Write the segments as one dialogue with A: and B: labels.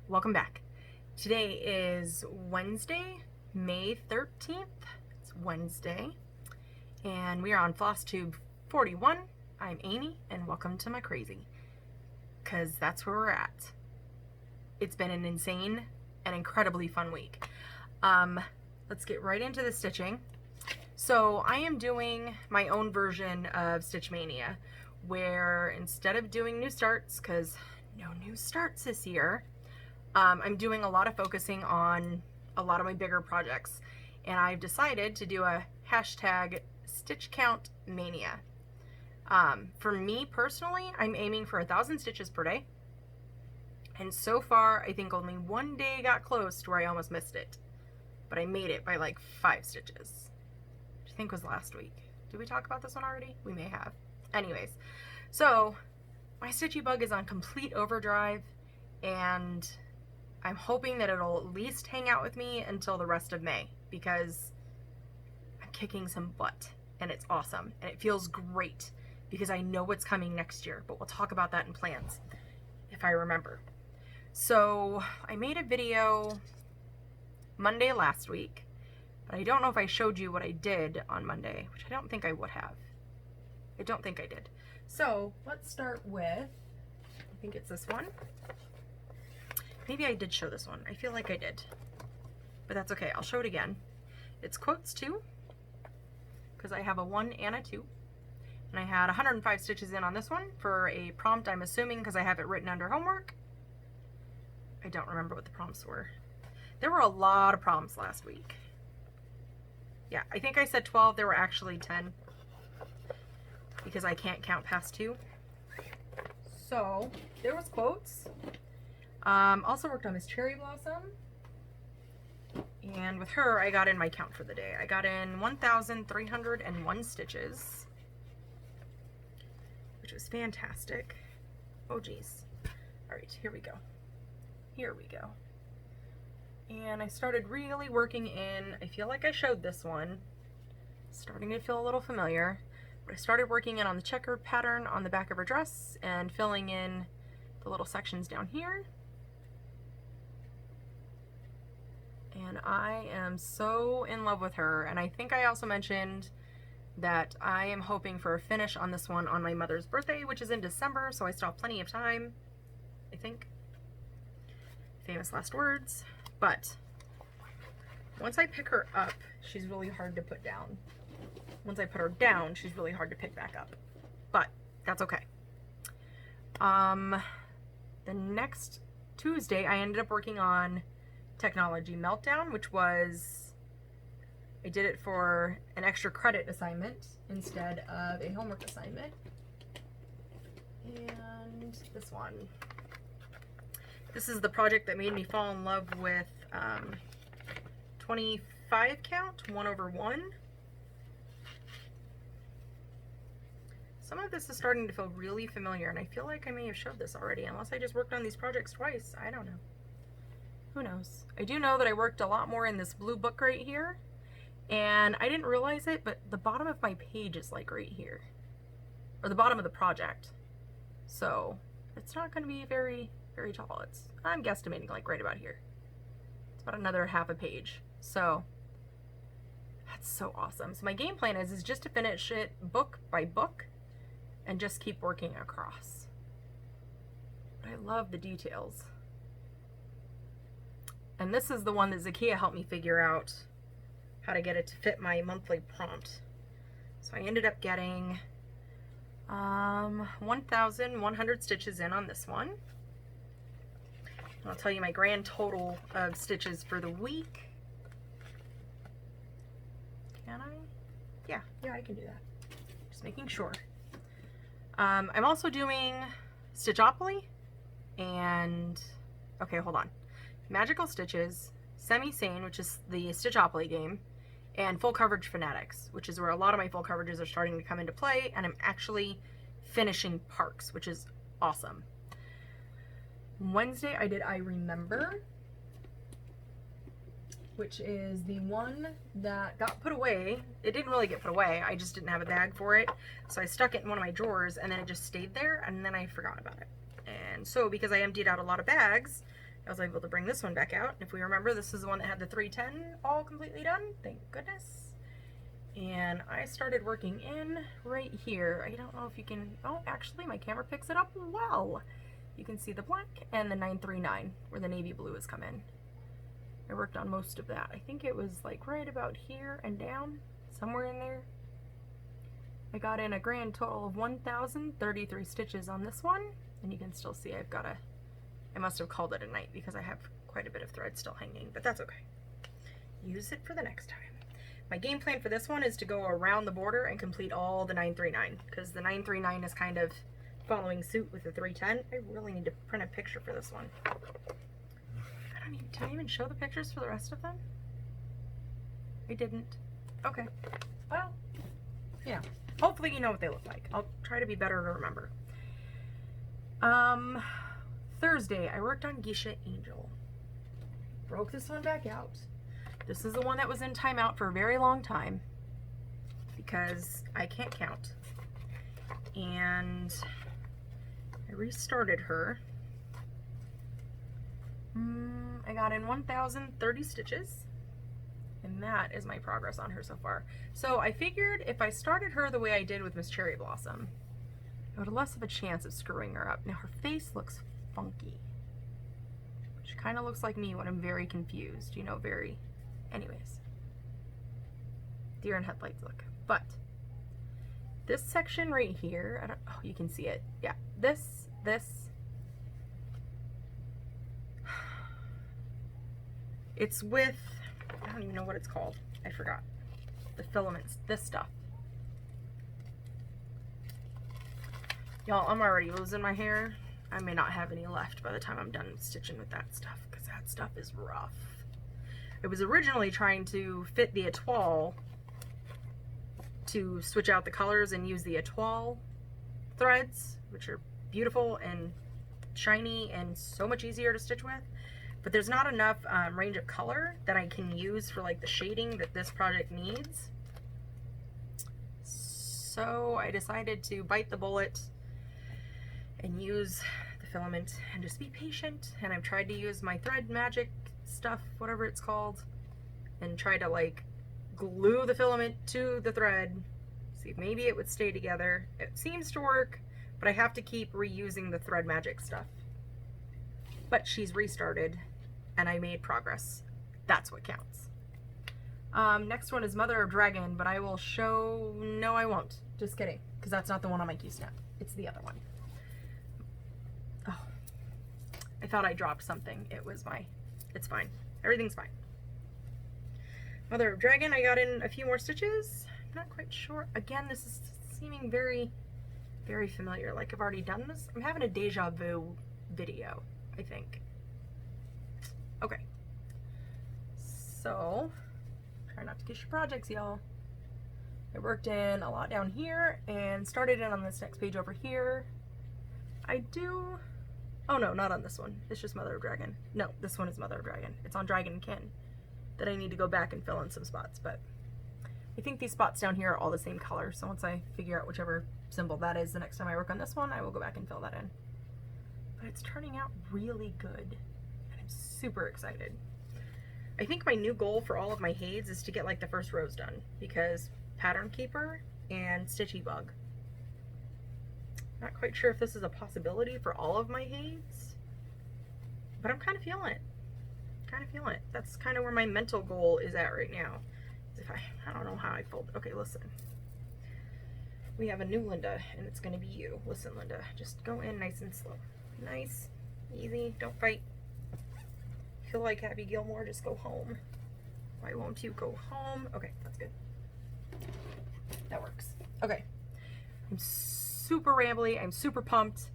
A: Welcome back. Today is Wednesday, May 13th. It's Wednesday, and we are on Floss Tube 41. I'm Amy, and welcome to my crazy, because that's where we're at. It's been an insane and incredibly fun week. Let's get right into the stitching. So I am doing my own version of Stitch Mania, where instead of doing new starts, because no new starts this year, I'm doing a lot of focusing on a lot of my bigger projects, and I've decided to do a hashtag stitch count mania. For me personally, I'm aiming for 1,000 stitches per day, and so far I think only one day got close to where I almost missed it, but I made it by like 5 stitches, which I think was last week. Did we talk about this one already? We may have. Anyways, so my stitchy bug is on complete overdrive, and I'm hoping that it'll at least hang out with me until the rest of May, because I'm kicking some butt and it's awesome and it feels great because I know what's coming next year, but we'll talk about that in plans if I remember. So I made a video Monday last week, but I don't know if I showed you what I did on Monday, which I don't think I would have. I don't think I did. So let's start with, I think it's this one. Maybe I did show this one. I feel like I did, but that's okay. I'll show it again. It's quotes 2, because I have a 1 and a 2, and I had 105 stitches in on this one for a prompt, I'm assuming, because I have it written under homework. I don't remember what the prompts were. There were a lot of prompts last week. Yeah, I think I said 12. There were actually 10, because I can't count past 2. So there was quotes. Also worked on Miss Cherry Blossom, and with her I got in my count for the day. I got in 1,301 stitches, which was fantastic. Oh geez. Alright, here we go. Here we go. And I started really working in, I feel like I showed this one, starting to feel a little familiar, but I started working in on the checkered pattern on the back of her dress and filling in the little sections down here. And I am so in love with her, and I think I also mentioned that I am hoping for a finish on this one on my mother's birthday, which is in December, so I still have plenty of time, I think. Famous last words. But once I pick her up, she's really hard to put down. Once I put her down, she's really hard to pick back up, but that's okay. The next Tuesday I ended up working on Technology Meltdown, which was, I did it for an extra credit assignment instead of a homework assignment. And this one. This is the project that made me fall in love with 25 count, 1/1. Some of this is starting to feel really familiar, and I feel like I may have showed this already, unless I just worked on these projects twice. I don't know. Who knows? I do know that I worked a lot more in this blue book right here, and I didn't realize it, but the bottom of my page is like right here, or the bottom of the project. So it's not going to be very, very tall. I'm guesstimating like right about here. It's about another half a page. So that's so awesome. So my game plan is just to finish it book by book and just keep working across. But I love the details. And this is the one that Zakia helped me figure out how to get it to fit my monthly prompt. So I ended up getting 1,100 stitches in on this one. And I'll tell you my grand total of stitches for the week. Can I? Yeah, I can do that. Just making sure. I'm also doing Stitchopoly and, okay, hold on. Magical Stitches, Semi-Sane, which is the Stitchopoly game, and Full Coverage Fanatics, which is where a lot of my full coverages are starting to come into play, and I'm actually finishing Parks, which is awesome. Wednesday I did I Remember, which is the one that got put away. It didn't really get put away, I just didn't have a bag for it, so I stuck it in one of my drawers, and then it just stayed there, and then I forgot about it. And so because I emptied out a lot of bags, I was able to bring this one back out. If we remember, this is the one that had the 310 all completely done. Thank goodness. And I started working in right here. I don't know if you can, oh, actually my camera picks it up well. You can see the black and the 939 where the navy blue has come in. I worked on most of that. I think it was like right about here and down, somewhere in there. I got in a grand total of 1,033 stitches on this one, and you can still see I've got I must have called it a night because I have quite a bit of thread still hanging, but that's okay. Use it for the next time. My game plan for this one is to go around the border and complete all the 939, because the 939 is kind of following suit with the 310. I really need to print a picture for this one. Did I even show the pictures for the rest of them? I didn't. Okay. Well, yeah. Hopefully you know what they look like. I'll try to be better to remember. Thursday, I worked on Geisha Angel. Broke this one back out. This is the one that was in timeout for a very long time because I can't count. And I restarted her. I got in 1,030 stitches, and that is my progress on her so far. So I figured if I started her the way I did with Miss Cherry Blossom, I would have less of a chance of screwing her up. Now her face looks funky, which kind of looks like me when I'm very confused, you know, very, anyways. Deer in headlights look. But this section right here, I don't, oh, you can see it. Yeah, this, it's with, I don't even know what it's called. I forgot. The filaments, this stuff. Y'all, I'm already losing my hair. I may not have any left by the time I'm done stitching with that stuff, because that stuff is rough. I was originally trying to fit the étoile to switch out the colors and use the étoile threads, which are beautiful and shiny and so much easier to stitch with. But there's not enough range of color that I can use for like the shading that this project needs. So I decided to bite the bullet and use the filament and just be patient. And I've tried to use my thread magic stuff, whatever it's called, and try to like glue the filament to the thread. See if maybe it would stay together. It seems to work, but I have to keep reusing the thread magic stuff. But she's restarted and I made progress. That's what counts. Next one is Mother of Dragon, but I will show, no I won't. Just kidding, because that's not the one on my key snap. It's the other one. Oh, I thought I dropped something. It was it's fine. Everything's fine. Mother of Dragon, I got in a few more stitches. I'm not quite sure. Again, this is seeming very, very familiar. Like I've already done this. I'm having a deja vu video, I think. Okay. So, try not to kiss your projects, y'all. I worked in a lot down here and started in on this next page over here. Oh no, not on this one. It's just Mother of Dragon. No, this one is Mother of Dragon. It's on Dragon and Kin that I need to go back and fill in some spots, but I think these spots down here are all the same color. So once I figure out whichever symbol that is the next time I work on this one, I will go back and fill that in. But it's turning out really good. And I'm super excited. I think my new goal for all of my heids is to get like the first rows done, because Pattern Keeper and Stitchy Bug. Not quite sure if this is a possibility for all of my heids, but I'm kind of feeling it. That's kind of where my mental goal is at right now. If I don't know how I fold. Okay, listen. We have a new Linda, and it's going to be you. Listen, Linda, just go in nice and slow. Nice, easy, don't fight. Feel like Happy Gilmore, just go home. Why won't you go home? Okay, that's good. That works. Okay. I'm super rambly, I'm super pumped,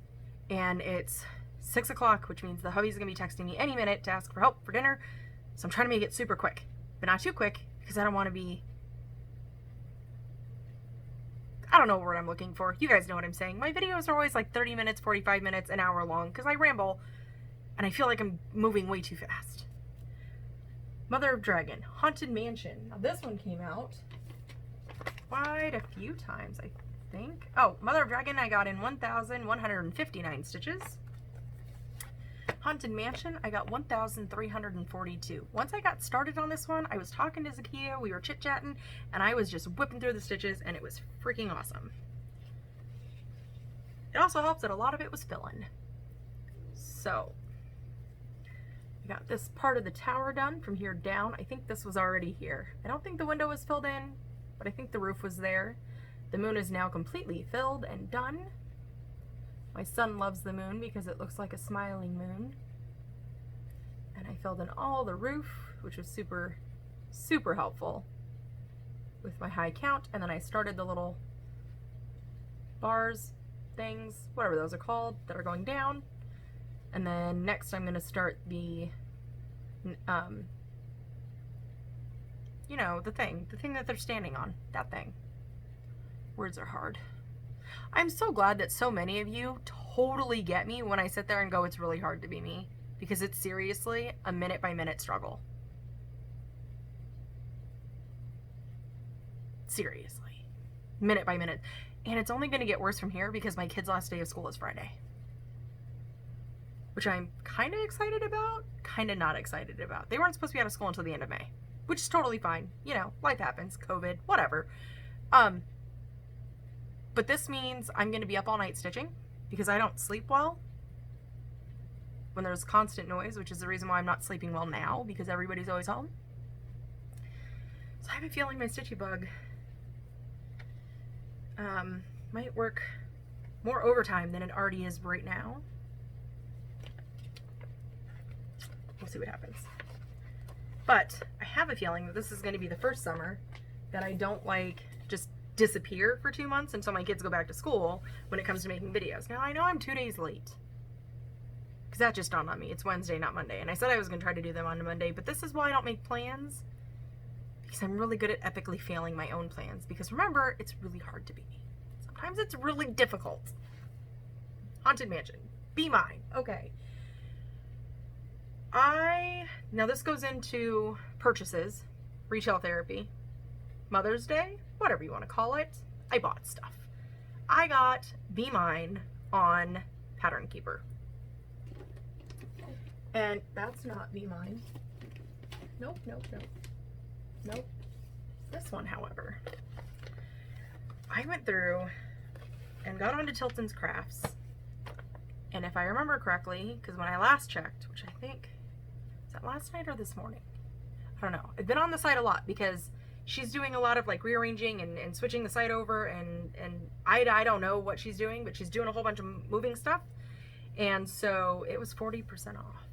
A: and it's 6 o'clock, which means the hubby's gonna be texting me any minute to ask for help for dinner. So I'm trying to make it super quick, but not too quick, because I don't want to be, I don't know what word I'm looking for. You guys know what I'm saying. My videos are always like 30 minutes, 45 minutes, an hour long, because I ramble, and I feel like I'm moving way too fast. Mother of Dragon, Haunted Mansion. Now this one came out quite a few times, I think. Oh, Mother of Dragon, I got in 1,159 stitches. Haunted Mansion, I got 1,342. Once I got started on this one, I was talking to Zakia, we were chit-chatting, and I was just whipping through the stitches, and it was freaking awesome. It also helps that a lot of it was fill-in. So, I got this part of the tower done from here down. I think this was already here. I don't think the window was filled in, but I think the roof was there. The moon is now completely filled and done. My son loves the moon because it looks like a smiling moon. And I filled in all the roof, which was super, super helpful with my high count. And then I started the little bars, things, whatever those are called, that are going down. And then next I'm going to start the, you know, the thing that they're standing on, that thing. Words are hard. I'm so glad that so many of you totally get me when I sit there and go, it's really hard to be me, because it's seriously a minute by minute struggle. Seriously. Minute by minute. And it's only going to get worse from here because my kid's last day of school is Friday. Which I'm kind of excited about, kind of not excited about. They weren't supposed to be out of school until the end of May, which is totally fine. You know, life happens, COVID, whatever. But this means I'm going to be up all night stitching because I don't sleep well when there's constant noise, which is the reason why I'm not sleeping well now, because everybody's always home. So I have a feeling my stitchy bug might work more overtime than it already is right now. We'll see what happens. But I have a feeling that this is going to be the first summer that I don't like just disappear for 2 months until my kids go back to school when it comes to making videos. Now I know I'm 2 days late because that just dawned on me. It's Wednesday, not Monday. And I said I was going to try to do them on Monday, but this is why I don't make plans, because I'm really good at epically failing my own plans. Because remember, it's really hard to be me. Sometimes it's really difficult. Haunted Mansion. Be mine. Okay. Now this goes into purchases, retail therapy, Mother's Day, whatever you want to call it. I bought stuff. I got Be Mine on Pattern Keeper. And that's not Be Mine. Nope, nope, nope. Nope. This one, however, I went through and got onto Tilton's Crafts. And if I remember correctly, because when I last checked, which I think, is that last night or this morning? I don't know. I've been on the site a lot because she's doing a lot of like rearranging and switching the site over, and I don't know what she's doing, but she's doing a whole bunch of moving stuff. And so it was 40% off.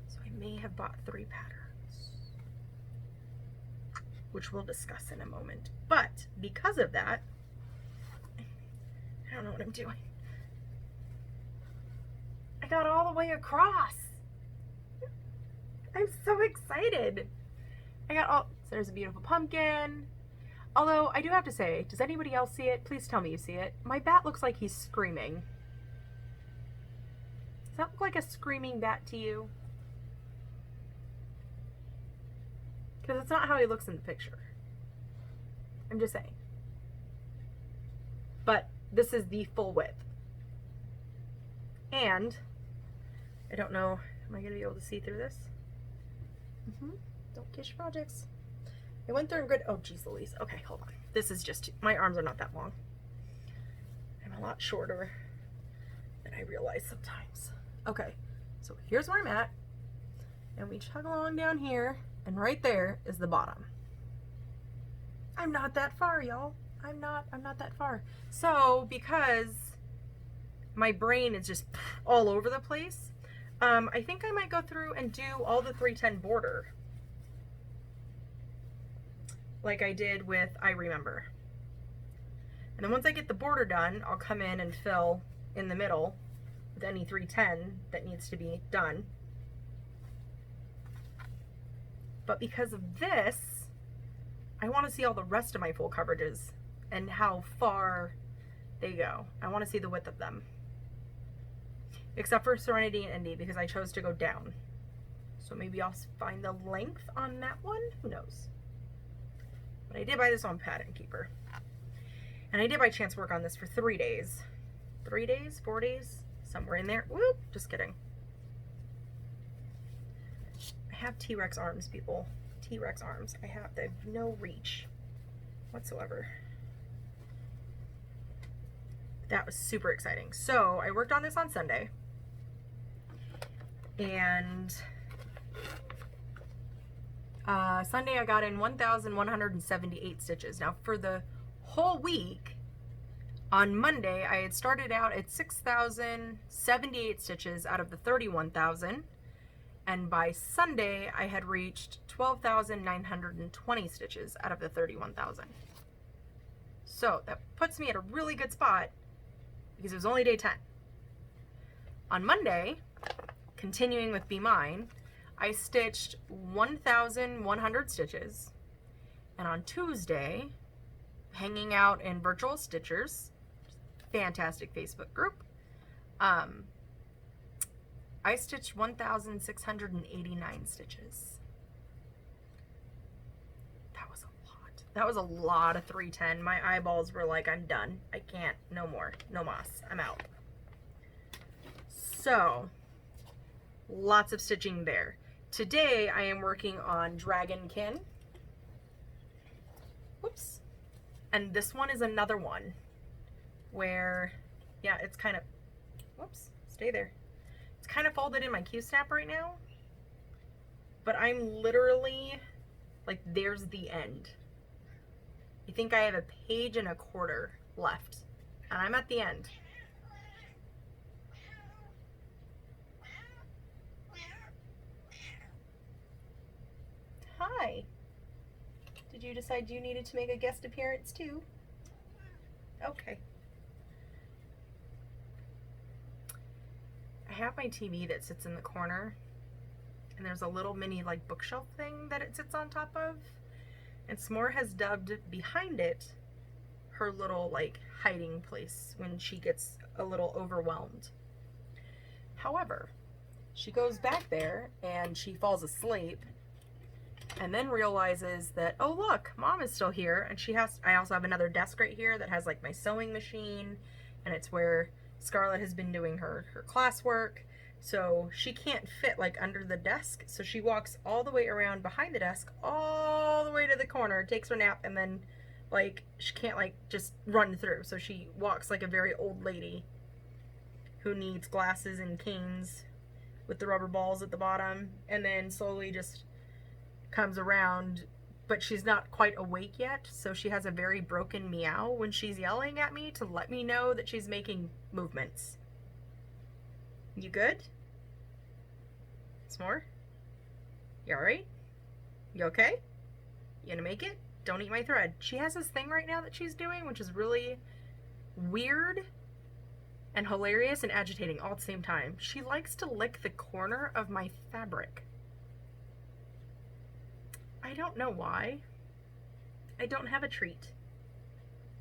A: So I may have bought 3 patterns, which we'll discuss in a moment. But because of that, I don't know what I'm doing. I got all the way across. I'm so excited. I got all, so there's a beautiful pumpkin. Although I do have to say, does anybody else see it? Please tell me you see it. My bat looks like he's screaming. Does that look like a screaming bat to you? Because it's not how he looks in the picture. I'm just saying. But this is the full width. And I don't know, am I going to be able to see through this? Don't kiss your projects. I went through and grid. Oh, geez Louise. Okay, hold on. This is just, my arms are not that long. I'm a lot shorter than I realize sometimes. Okay, so here's where I'm at. And we chug along down here, and right there is the bottom. I'm not that far, y'all. I'm not that far. So, because my brain is just all over the place, I think I might go through and do all the 310 border like I did with I Remember. And then once I get the border done, I'll come in and fill in the middle with any 310 that needs to be done. But because of this, I want to see all the rest of my full coverages and how far they go. I want to see the width of them. Except for Serenity and Indy, because I chose to go down. So maybe I'll find the length on that one. Who knows? But I did buy this on Pattern Keeper. And I did by chance work on this for 3 days. 3 days? 4 days? Somewhere in there. Whoop! Just kidding. have T-Rex arms, people. T-Rex arms. They have no reach whatsoever. That was super exciting. So I worked on this on Sunday, and Sunday I got in 1,178 stitches. Now for the whole week, on Monday I had started out at 6,078 stitches out of the 31,000, and by Sunday I had reached 12,920 stitches out of the 31,000. So that puts me at a really good spot because it was only day 10. On Monday, continuing with Be Mine, I stitched 1,100 stitches, and on Tuesday, hanging out in Virtual Stitchers, fantastic Facebook group, I stitched 1,689 stitches. That was a lot. That was a lot of 310. My eyeballs were like, I'm done. I can't, no more, no mas, I'm out. So, lots of stitching there. Today I am working on Dragonkin. Whoops. And this one is another one where, yeah, it's kind of, whoops, stay there. It's kind of folded in my Q-snap right now, but I'm literally, like, there's the end. I think I have a page and a quarter left, and I'm at the end. Hi. Did you decide you needed to make a guest appearance too? Okay. I have my TV that sits in the corner, and there's a little mini like bookshelf thing that it sits on top of, and S'more has dubbed behind it her little like hiding place when she gets a little overwhelmed. However, she goes back there and she falls asleep, and then realizes that, oh look, Mom is still here, and I also have another desk right here that has like my sewing machine, and it's where Scarlett has been doing her classwork, so she can't fit like under the desk, so she walks all the way around behind the desk, all the way to the corner, takes her nap, and then like she can't like just run through, so she walks like a very old lady who needs glasses and canes with the rubber balls at the bottom, and then slowly just comes around, but she's not quite awake yet, so she has a very broken meow when she's yelling at me to let me know that she's making movements. You good? S'more? You alright? You okay? You gonna make it? Don't eat my thread. She has this thing right now that she's doing, which is really weird and hilarious and agitating all at the same time. She likes to lick the corner of my fabric. I don't know why. I don't have a treat.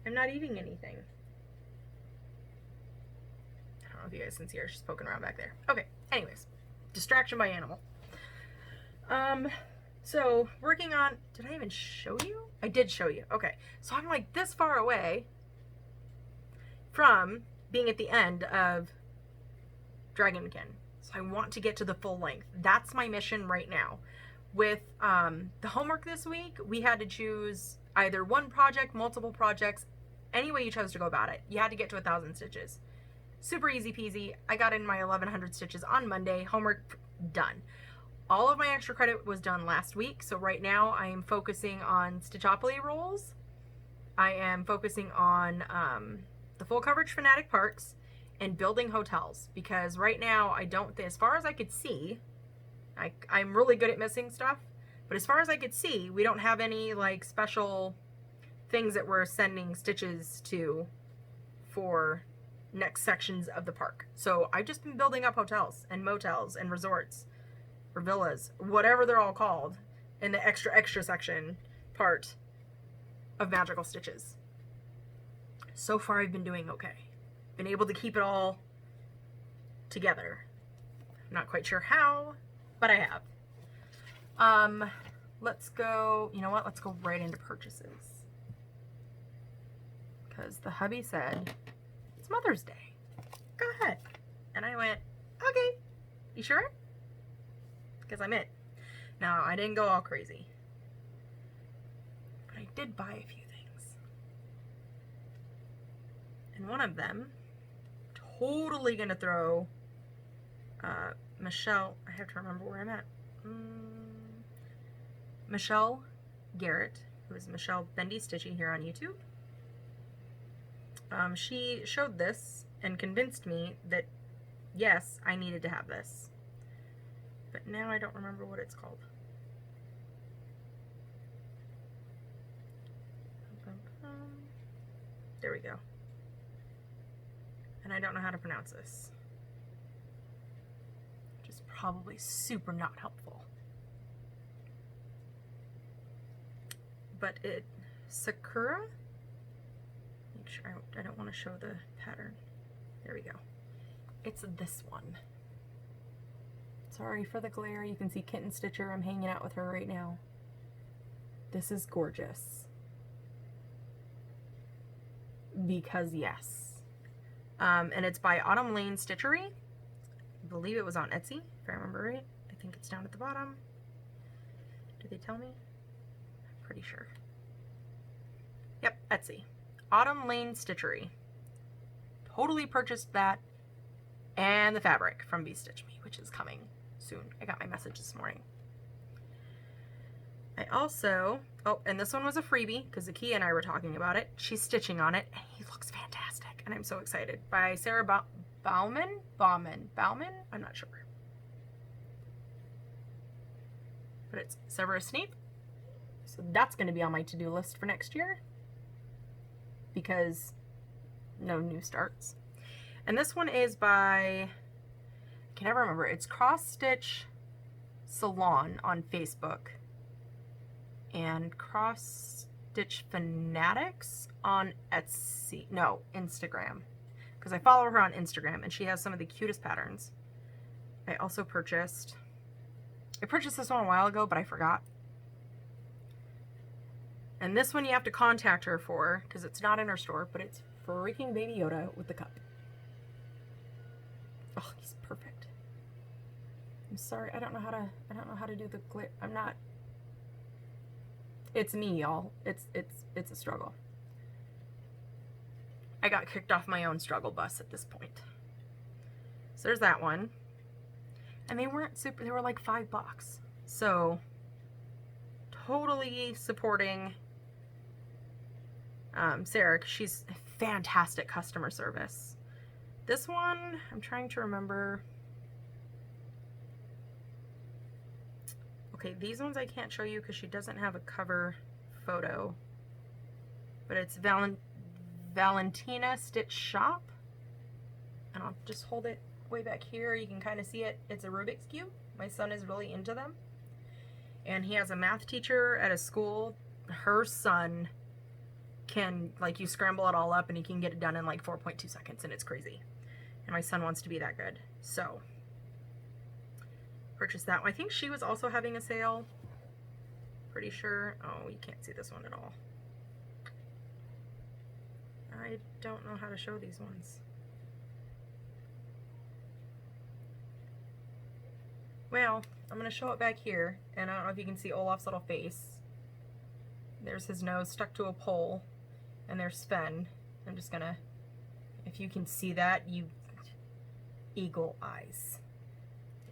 A: I'm not eating anything. I don't know if you guys can see her. She's poking around back there. Okay, anyways. Distraction by animal. So working on, did I even show you? I did show you. Okay, so I'm like this far away from being at the end of Dragonkin. So I want to get to the full length. That's my mission right now. With the homework this week, we had to choose either one project, multiple projects, any way you chose to go about it. You had to get to 1,000 stitches. Super easy peasy. I got in my 1,100 stitches on Monday. Homework done. All of my extra credit was done last week, so right now I am focusing on Stitchopoly rolls. I am focusing on the full coverage Fanatic Parks and building hotels, because right now I don't, as far as I could see, I'm really good at missing stuff, but as far as I could see, we don't have any like special things that we're sending stitches to for next sections of the park. So I've just been building up hotels and motels and resorts or villas, whatever they're all called, in the extra section part of Magical Stitches. So far I've been doing okay. Been able to keep it all together. I'm not quite sure how, but I have. Let's go, you know what? Let's go right into purchases. Because the hubby said, it's Mother's Day. Go ahead. And I went, okay. You sure? Because I'm it. Now, I didn't go all crazy, but I did buy a few things. And one of them, totally gonna throw Michelle, I have to remember where I'm at. Michelle Garrett, who is Michelle Bendy Stitchy here on YouTube. She showed this and convinced me that, yes, I needed to have this. But now I don't remember what it's called. There we go. And I don't know how to pronounce this, which is probably super not helpful. But Sakura? Make sure I don't want to show the pattern. There we go. It's this one. Sorry for the glare. You can see Kitten Stitcher. I'm hanging out with her right now. This is gorgeous. Because yes. And it's by Autumn Lane Stitchery. I believe it was on Etsy, if I remember right. I think it's down at the bottom. Did they tell me? I'm pretty sure. Yep, Etsy. Autumn Lane Stitchery. Totally purchased that and the fabric from Be Stitch Me, which is coming soon. I got my message this morning. I also, oh, and this one was a freebie because Zakia and I were talking about it. She's stitching on it and he looks fantastic and I'm so excited. By Sarah Bauman? I'm not sure. But it's Severus Snape. So that's going to be on my to-do list for next year because no new starts. And this one is by, I can never remember, it's Cross Stitch Salon on Facebook and Cross Stitch Fanatics on Etsy, no, Instagram, because I follow her on Instagram and she has some of the cutest patterns. I also purchased this one a while ago, but I forgot. And this one you have to contact her for because it's not in her store, but it's freaking Baby Yoda with the cup. Oh, he's perfect. I'm sorry, I don't know how to do the glare. I'm not. It's me, y'all. It's a struggle. I got kicked off my own struggle bus at this point. So there's that one. And they weren't super, they were like $5. So totally supporting Sarah, 'cause she's a fantastic customer service. This one, I'm trying to remember. Okay, these ones I can't show you because she doesn't have a cover photo. But it's Valentina Stitch Shop. And I'll just hold it way back here. You can kind of see it. It's a Rubik's Cube. My son is really into them. And he has a math teacher at a school. Her son can, like, you scramble it all up and he can get it done in like 4.2 seconds and it's crazy. And my son wants to be that good. So, purchased that one. I think she was also having a sale. Pretty sure. Oh, you can't see this one at all. I don't know how to show these ones. Well, I'm going to show it back here. And I don't know if you can see Olaf's little face. There's his nose stuck to a pole. And there's Sven. I'm just going to, if you can see that, you eagle eyes.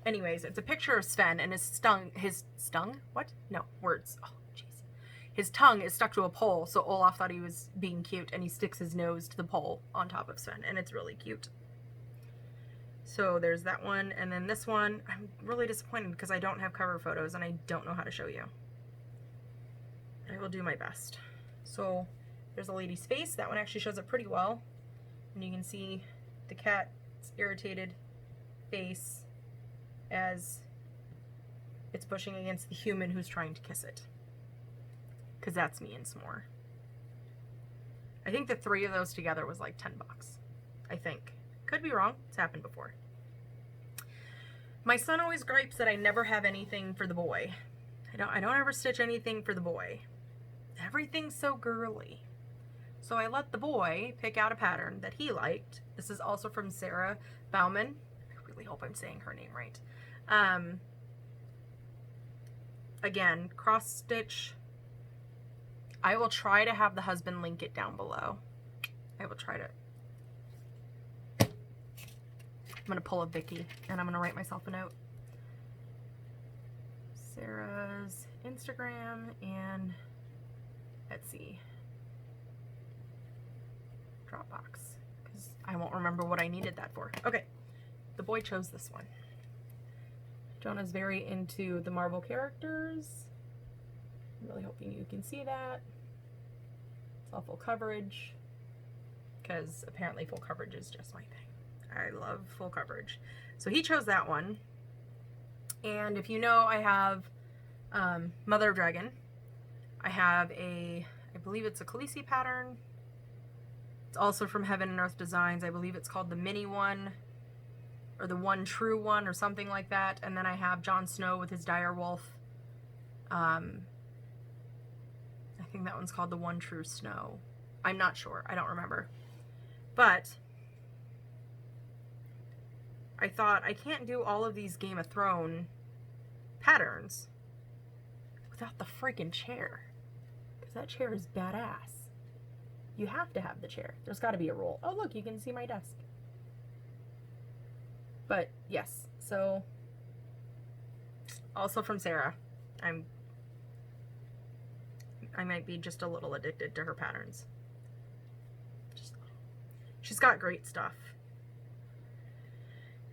A: Anyways, it's a picture of Sven and his his tongue is stuck to a pole, so Olaf thought he was being cute and he sticks his nose to the pole on top of Sven and it's really cute. So there's that one, and then this one, I'm really disappointed because I don't have cover photos and I don't know how to show you. I will do my best. So there's a lady's face. That one actually shows up pretty well. And you can see the cat's irritated face as it's pushing against the human who's trying to kiss it. Because that's me and S'more. I think the 3 of those together was like $10. I think. Could be wrong. It's happened before. My son always gripes that I never have anything for the boy. I don't ever stitch anything for the boy. Everything's so girly. So I let the boy pick out a pattern that he liked. This is also from Sarah Bauman. I really hope I'm saying her name right. again, cross stitch. I will try to have the husband link it down below. I will try to. I'm going to pull a Vicky and I'm going to write myself a note. Sarah's Instagram and Etsy. Dropbox. Because I won't remember what I needed that for. Okay. The boy chose this one. Jonah's very into the Marvel characters. I'm really hoping you can see that. It's all full coverage. Because apparently full coverage is just my thing. I love full coverage. So he chose that one. And if you know, I have Mother of Dragon. I have I believe it's a Khaleesi pattern. It's also from Heaven and Earth Designs. I believe it's called the mini one, or the one true one, or something like that. And then I have Jon Snow with his dire wolf. I think that one's called the one true snow. I'm not sure. I don't remember. But I thought, I can't do all of these Game of Thrones patterns without the freaking chair. Because that chair is badass. You have to have the chair. There's got to be a rule. Oh, look, you can see my desk. But, yes. So, also from Sarah. I might be just a little addicted to her patterns. Just a little. She's got great stuff.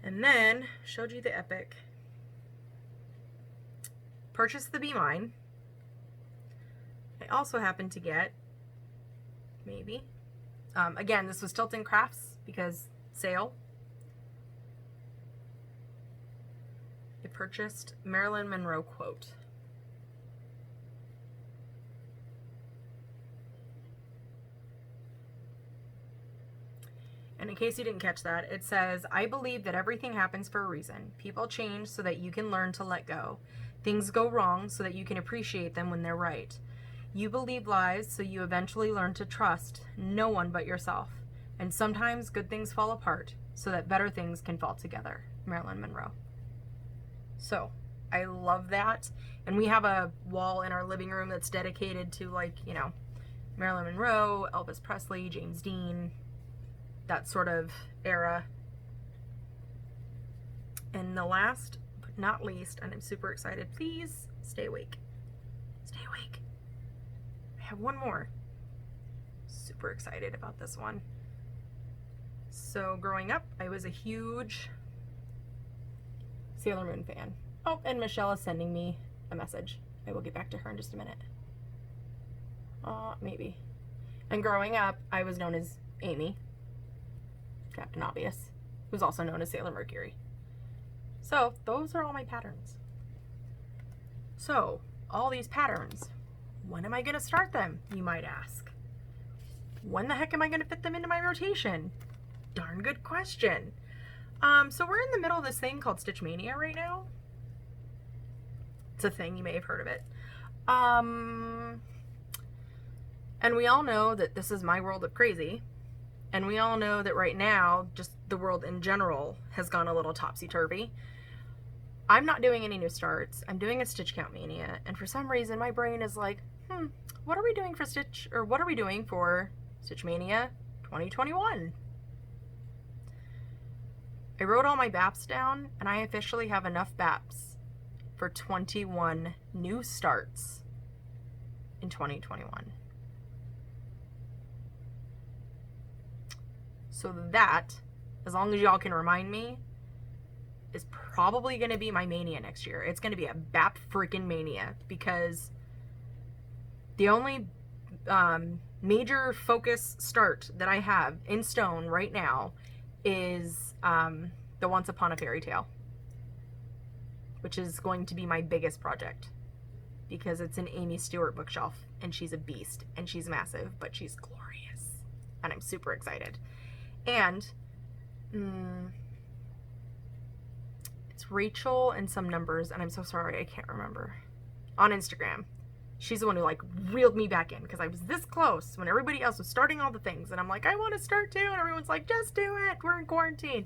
A: And then, showed you the epic. Purchased the Be Mine. I also happened to get, maybe, again, this was Tilton Crafts because sale. I purchased Marilyn Monroe quote. And in case you didn't catch that, it says, I believe that everything happens for a reason. People change so that you can learn to let go. Things go wrong so that you can appreciate them when they're right. You believe lies so you eventually learn to trust no one but yourself. And sometimes good things fall apart so that better things can fall together. Marilyn Monroe. So, I love that. And we have a wall in our living room that's dedicated to, like, you know, Marilyn Monroe, Elvis Presley, James Dean, that sort of era. And the last but not least, and I'm super excited, please stay awake. Stay awake. I have one more. Super excited about this one. So growing up, I was a huge Sailor Moon fan. Oh, and Michelle is sending me a message. I will get back to her in just a minute. Maybe. And growing up, I was known as Amy, Captain Obvious, who's also known as Sailor Mercury. So those are all my patterns. So all these patterns, when am I going to start them, you might ask? When the heck am I going to fit them into my rotation? Darn good question. So we're in the middle of this thing called Stitch Mania right now. It's a thing, you may have heard of it. And we all know that this is my world of crazy. And we all know that right now, just the world in general has gone a little topsy-turvy. I'm not doing any new starts. I'm doing a Stitch Count Mania. And for some reason, my brain is like, what are we doing for Stitch Mania 2021? I wrote all my BAPs down, and I officially have enough BAPs for 21 new starts in 2021. So that, as long as y'all can remind me, is probably going to be my mania next year. It's going to be a BAP freaking mania, because the only major focus start that I have in stone right now is the Once Upon a Fairy Tale, which is going to be my biggest project, because it's an Amy Stewart bookshelf, and she's a beast, and she's massive, but she's glorious, and I'm super excited. And it's Rachel and some numbers, and I'm so sorry, I can't remember, on Instagram. She's the one who like reeled me back in, because I was this close when everybody else was starting all the things, and I'm like, I want to start too, and everyone's like, just do it, we're in quarantine.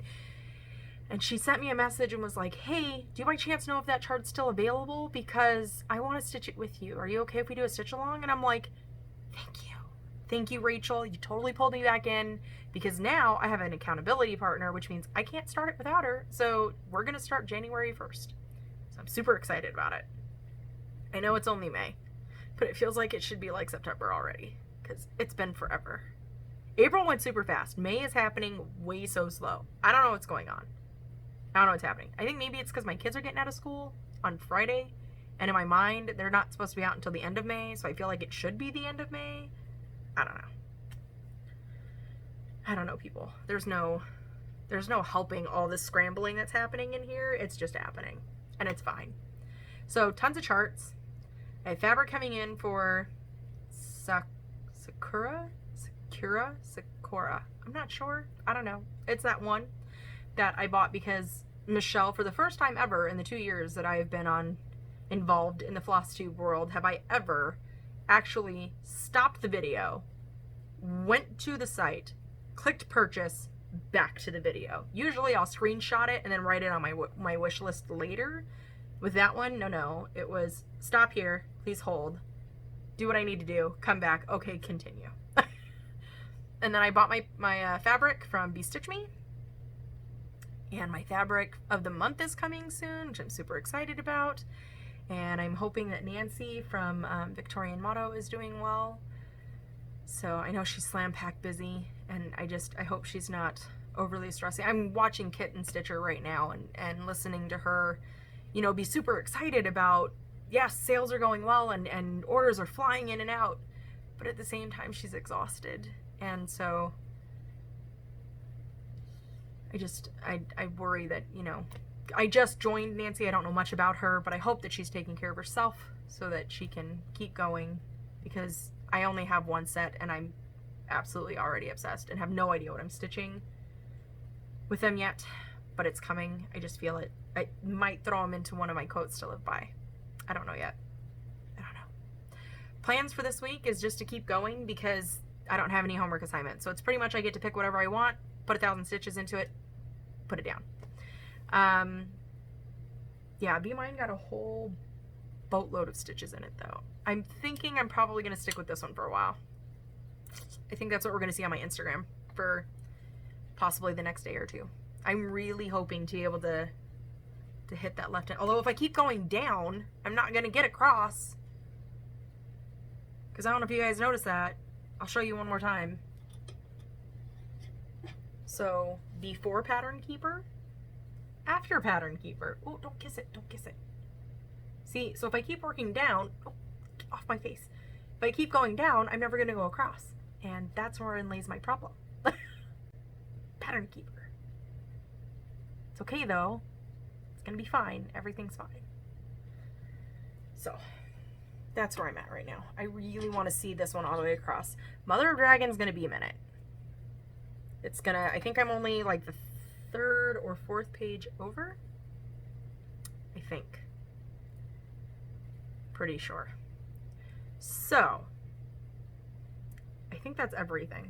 A: And she sent me a message and was like, hey, do you by chance know if that chart's still available? Because I want to stitch it with you. Are you okay if we do a stitch along? And I'm like, thank you. Thank you, Rachel. You totally pulled me back in, because now I have an accountability partner, which means I can't start it without her. So we're going to start January 1st. So I'm super excited about it. I know it's only May, but it feels like it should be like September already, because it's been forever. April went super fast. May is happening way so slow. I don't know what's going on. I don't know what's happening. I think maybe it's because my kids are getting out of school on Friday, and in my mind, they're not supposed to be out until the end of May, so I feel like it should be the end of May. I don't know. I don't know, people. There's no helping all this scrambling that's happening in here. It's just happening, and it's fine. So tons of charts. I have fabric coming in for Sakura. I'm not sure. I don't know. It's that one that I bought because Michelle, for the first time ever in the 2 years that I have been involved in the floss tube world, have I ever actually stopped the video, went to the site, clicked purchase, back to the video. Usually I'll screenshot it and then write it on my wish list later. With that one, no. It was stop here, please hold, do what I need to do, come back, okay, continue. And then I bought my fabric from Be Stitch Me. And my fabric of the month is coming soon, which I'm super excited about. And I'm hoping that Nancy from Victorian Motto is doing well. So I know she's slam pack busy, and I hope she's not overly stressing. I'm watching Kit and Stitcher right now and listening to her, be super excited about, yes, sales are going well and orders are flying in and out. But at the same time, she's exhausted. And so I worry that, I just joined Nancy. I don't know much about her, but I hope that she's taking care of herself so that she can keep going, because I only have one set and I'm absolutely already obsessed and have no idea what I'm stitching with them yet, but it's coming. I just feel it. I might throw them into one of my quotes to live by. I don't know yet. I don't know. Plans for this week is just to keep going, because I don't have any homework assignments. So it's pretty much I get to pick whatever I want, put 1,000 stitches into it, put it down. Yeah, Be Mine got a whole boatload of stitches in it though. I'm thinking I'm probably going to stick with this one for a while. I think that's what we're going to see on my Instagram for possibly the next day or two. I'm really hoping to be able to hit that left hand. Although if I keep going down, I'm not going to get across. Because I don't know if you guys noticed that. I'll show you one more time. So, before pattern keeper, after pattern keeper. Oh, don't kiss it, don't kiss it. See, so if I keep working down, oh, get off my face. If I keep going down, I'm never going to go across. And that's wherein lays my problem. Pattern keeper. It's okay though. It's going to be fine. Everything's fine. So, that's where I'm at right now. I really want to see this one all the way across. Mother of Dragon's going to be a minute. It's going to, I think I'm only like the 3rd or 4th page over. I think. Pretty sure. So, I think that's everything.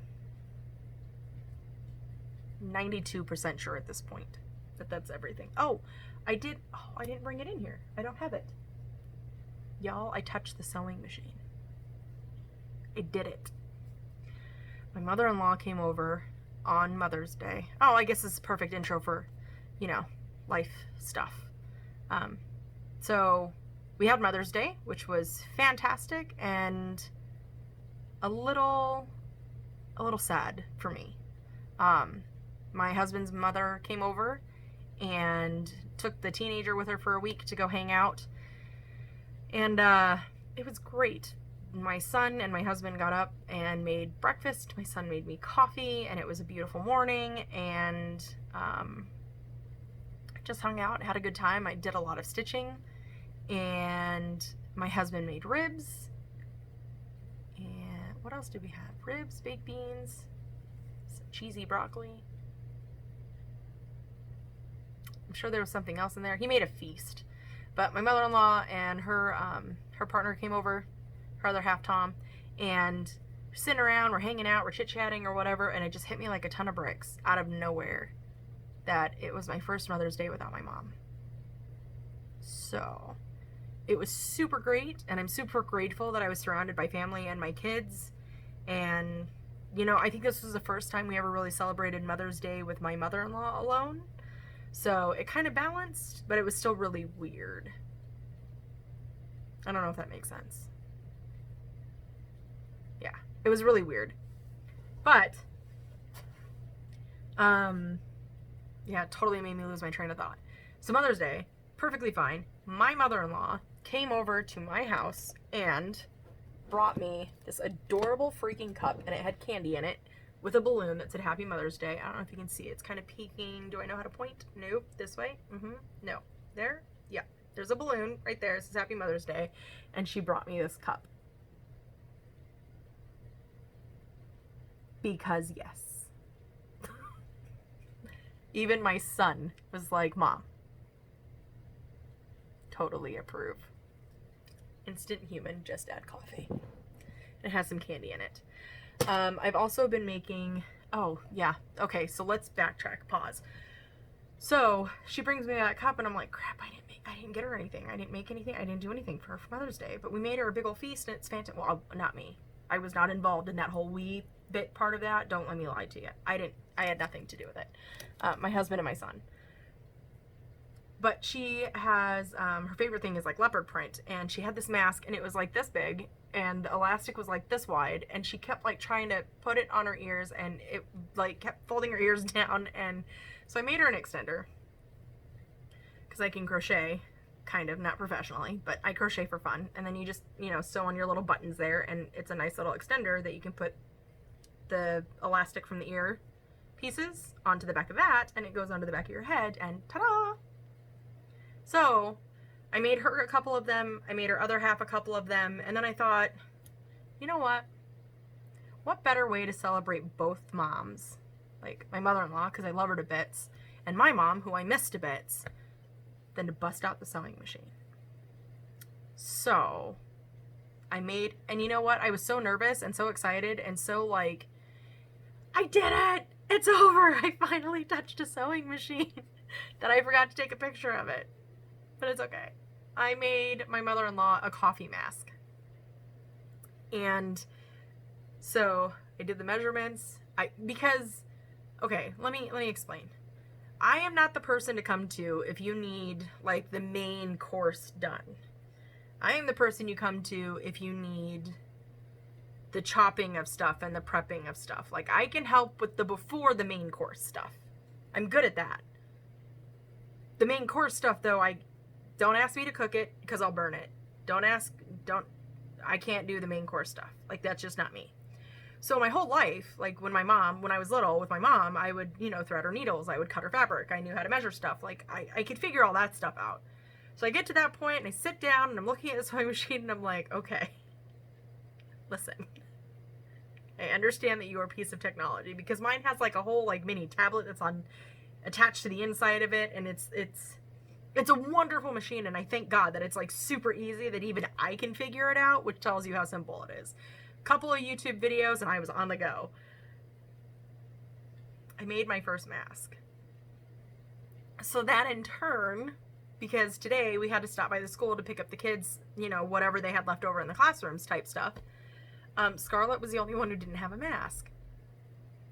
A: 92% sure at this point that that's everything. Oh, I didn't bring it in here. I don't have it. Y'all, I touched the sewing machine. I did it. My mother-in-law came over on Mother's Day. Oh, I guess this is a perfect intro for, life stuff. So we had Mother's Day, which was fantastic and a little sad for me. My husband's mother came over and took the teenager with her for a week to go hang out. And it was great. My son and my husband got up and made breakfast. My son made me coffee, and it was a beautiful morning. And just hung out, had a good time. I did a lot of stitching. And my husband made ribs. And what else did we have? Ribs, baked beans, some cheesy broccoli. I'm sure there was something else in there. He made a feast. But my mother-in-law and her partner came over, her other half, Tom, and we're sitting around, we're hanging out, we're chit-chatting or whatever, and it just hit me like a ton of bricks out of nowhere. that it was my first Mother's Day without my mom. So it was super great, and I'm super grateful that I was surrounded by family and my kids. And, you know, I think this was the first time we ever really celebrated Mother's Day with my mother-in-law alone. So it kind of balanced, but it was still really weird. I don't know if that makes sense. Yeah, it was really weird. But, yeah, it totally made me lose my train of thought. So Mother's Day, perfectly fine. My mother-in-law came over to my house and brought me this adorable freaking cup, and it had candy in it with a balloon that said Happy Mother's Day. I don't know if you can see it. It's kind of peeking. Do I know how to point? Nope. This way? No. There? Yeah. There's a balloon right there. It says Happy Mother's Day. And she brought me this cup. Because yes. Even my son was like, Mom, totally approve. Instant human, just add coffee. It has some candy in it. I've also been making, oh yeah, okay, so let's backtrack, pause. So she brings me that cup and I'm like, crap, I didn't get her anything. I didn't make anything. I didn't do anything for her for Mother's Day, but we made her a big old feast and it's fantastic. Well, not me. I was not involved in that whole wee bit part of that. Don't let me lie to you. I had nothing to do with it. My husband and my son. But she has, her favorite thing is like leopard print, and she had this mask and it was like this big and the elastic was like this wide, and she kept like trying to put it on her ears and it like kept folding her ears down. And so I made her an extender because I can crochet, kind of, not professionally, but I crochet for fun. And then you just, you know, sew on your little buttons there, and it's a nice little extender that you can put the elastic from the ear pieces onto the back of that, and it goes onto the back of your head, and ta-da! So I made her a couple of them. I made her other half a couple of them. And then I thought, you know what? What better way to celebrate both moms? Like my mother-in-law, because I love her to bits, and my mom, who I miss to bits, than to bust out the sewing machine. So I made, and you know what? I was so nervous and so excited and so like, I did it! It's over! I finally touched a sewing machine that I forgot to take a picture of it. But it's okay. I made my mother-in-law a coffee mask. And so I did the measurements. Because okay, let me explain. I am not the person to come to if you need like the main course done. I am the person you come to if you need the chopping of stuff and the prepping of stuff. Like I can help with the before the main course stuff. I'm good at that. The main course stuff though, don't ask me to cook it because I'll burn it. I can't do the main course stuff. Like that's just not me. So my whole life, like when I was little with my mom, I would, you know, thread her needles. I would cut her fabric. I knew how to measure stuff. Like I could figure all that stuff out. So I get to that point and I sit down and I'm looking at the sewing machine and I'm like, okay, listen, I understand that you are a piece of technology, because mine has like a whole like mini tablet that's attached to the inside of it. And it's a wonderful machine, and I thank God that it's like super easy, that even I can figure it out, which tells you how simple it is. A couple of YouTube videos and I was on the go. I made my first mask. So that in turn, because today we had to stop by the school to pick up the kids, you know, whatever they had left over in the classrooms type stuff. Scarlett was the only one who didn't have a mask.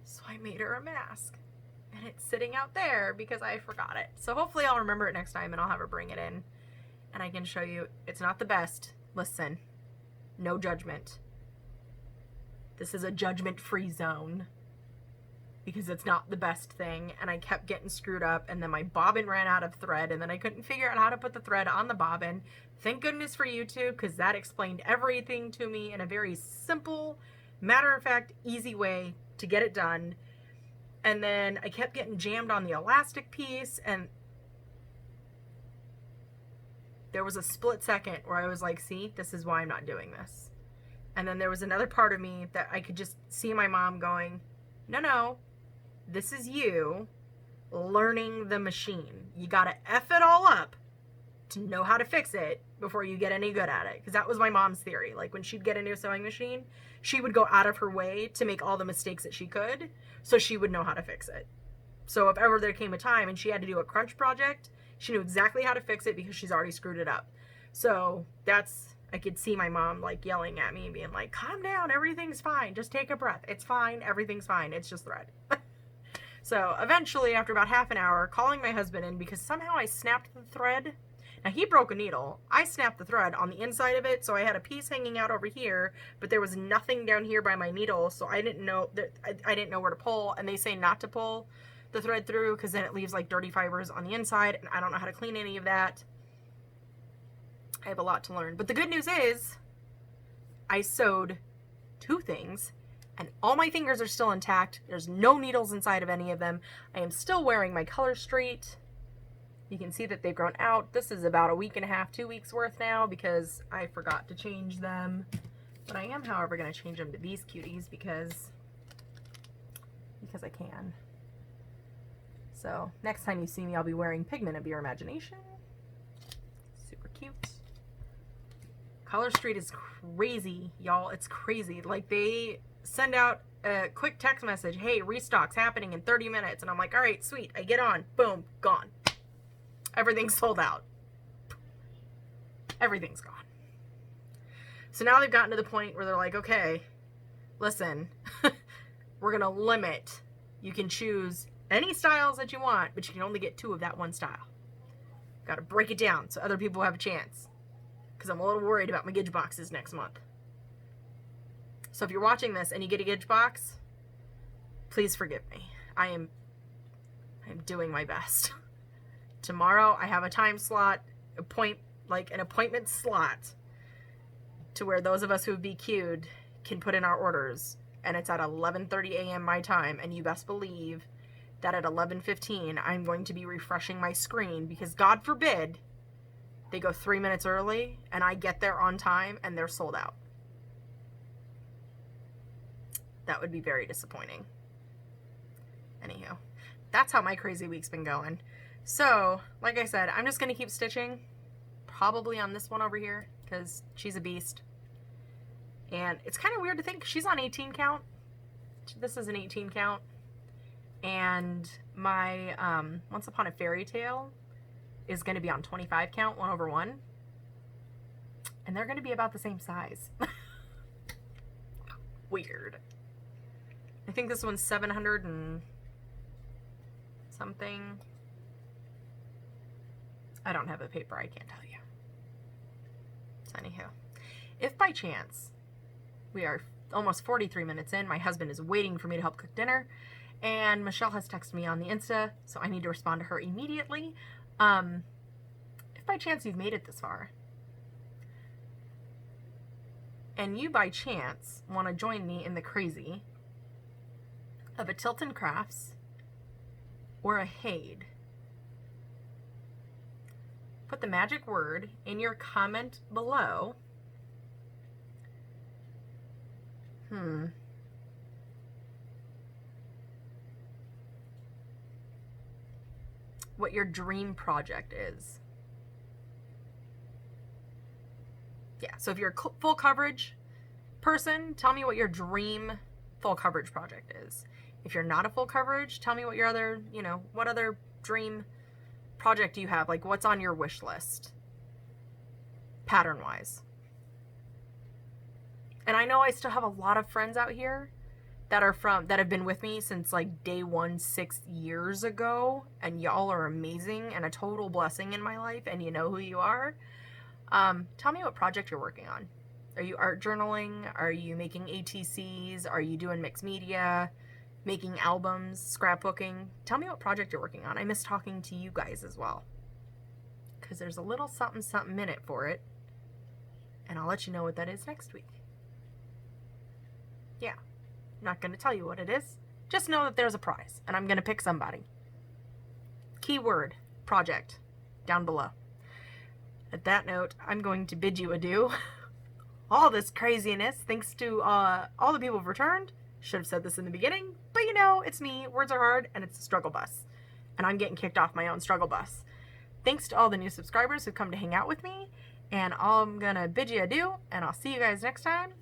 A: So I made her a mask. And it's sitting out there because I forgot it. So hopefully I'll remember it next time and I'll have her bring it in. And I can show you. It's not the best. Listen, no judgment. This is a judgment-free zone. Because it's not the best thing. And I kept getting screwed up. And then my bobbin ran out of thread. And then I couldn't figure out how to put the thread on the bobbin. Thank goodness for YouTube, because that explained everything to me in a very simple, matter-of-fact, easy way to get it done. And then I kept getting jammed on the elastic piece, and there was a split second where I was like, see, this is why I'm not doing this. And then there was another part of me that I could just see my mom going, no, this is you learning the machine. You gotta F it all up to know how to fix it before you get any good at it. Because that was my mom's theory. Like when she'd get a new sewing machine, she would go out of her way to make all the mistakes that she could so she would know how to fix it. So if ever there came a time and she had to do a crunch project, she knew exactly how to fix it because she's already screwed it up. So that's, I could see my mom like yelling at me and being like, calm down, everything's fine, just take a breath, it's fine, everything's fine, it's just thread. So eventually, after about half an hour, calling my husband in because somehow I snapped the thread. Now he broke a needle. I snapped the thread on the inside of it, so I had a piece hanging out over here, but there was nothing down here by my needle, so I didn't know that I didn't know where to pull. And they say not to pull the thread through because then it leaves like dirty fibers on the inside, and I don't know how to clean any of that. I have a lot to learn. But the good news is I sewed 2 things and all my fingers are still intact. There's no needles inside of any of them. I am still wearing my color street. You can see that they've grown out. This is about a week and a half, 2 weeks worth now because I forgot to change them. But I am, however, going to change them to these cuties because I can. So next time you see me, I'll be wearing Pigment of Your Imagination. Super cute. Color Street is crazy, y'all. It's crazy. Like, they send out a quick text message, hey, restock's happening in 30 minutes. And I'm like, all right, sweet. I get on. Boom. Gone. Everything's sold out. Everything's gone. So now they've gotten to the point where they're like, okay, listen, we're going to limit. You can choose any styles that you want, but you can only get 2 of that one style. Got to break it down so other people have a chance. Because I'm a little worried about my gauge boxes next month. So if you're watching this and you get a gauge box, please forgive me. I'm doing my best. Tomorrow I have a time slot, an appointment slot, to where those of us who have BQ'd can put in our orders, and it's at 11:30 a.m. my time, and you best believe that at 11:15 I'm going to be refreshing my screen because God forbid they go 3 minutes early and I get there on time and they're sold out. That would be very disappointing. Anywho, that's how my crazy week's been going. So, like I said, I'm just going to keep stitching, probably on this one over here, because she's a beast. And it's kind of weird to think she's on 18 count. This is an 18 count. And my Once Upon a Fairy Tale is going to be on 25 count, 1/1. And they're going to be about the same size. Weird. I think this one's 700 and something. I don't have a paper, I can't tell you. So anywho, if by chance we are almost 43 minutes in, my husband is waiting for me to help cook dinner, and Michelle has texted me on the Insta, so I need to respond to her immediately. If by chance you've made it this far, and you by chance want to join me in the crazy of a Tilton Crafts or a Hade, put the magic word in your comment below. What your dream project is. Yeah, so if you're a full coverage person, tell me what your dream full coverage project is. If you're not a full coverage, tell me what your other, what other dream project do you have? Like, what's on your wish list, pattern-wise? And I know I still have a lot of friends out here that have been with me since like day 1, 6 years ago, and y'all are amazing and a total blessing in my life, and you know who you are. Tell me what project you're working on. Are you art journaling? Are you making ATCs? Are you doing mixed media? Making albums? Scrapbooking? Tell me what project you're working on. I miss talking to you guys as well, because there's a little something something in it for it, and I'll let you know what that is next week. Yeah. I'm not going to tell you what it is. Just know that there's a prize, and I'm going to pick somebody. Keyword, project, down below. At that note, I'm going to bid you adieu. All this craziness, thanks to all the people who've returned. Should have said this in the beginning, but it's me. Words are hard, and it's a struggle bus. And I'm getting kicked off my own struggle bus. Thanks to all the new subscribers who've come to hang out with me, and I'm going to bid you adieu, and I'll see you guys next time.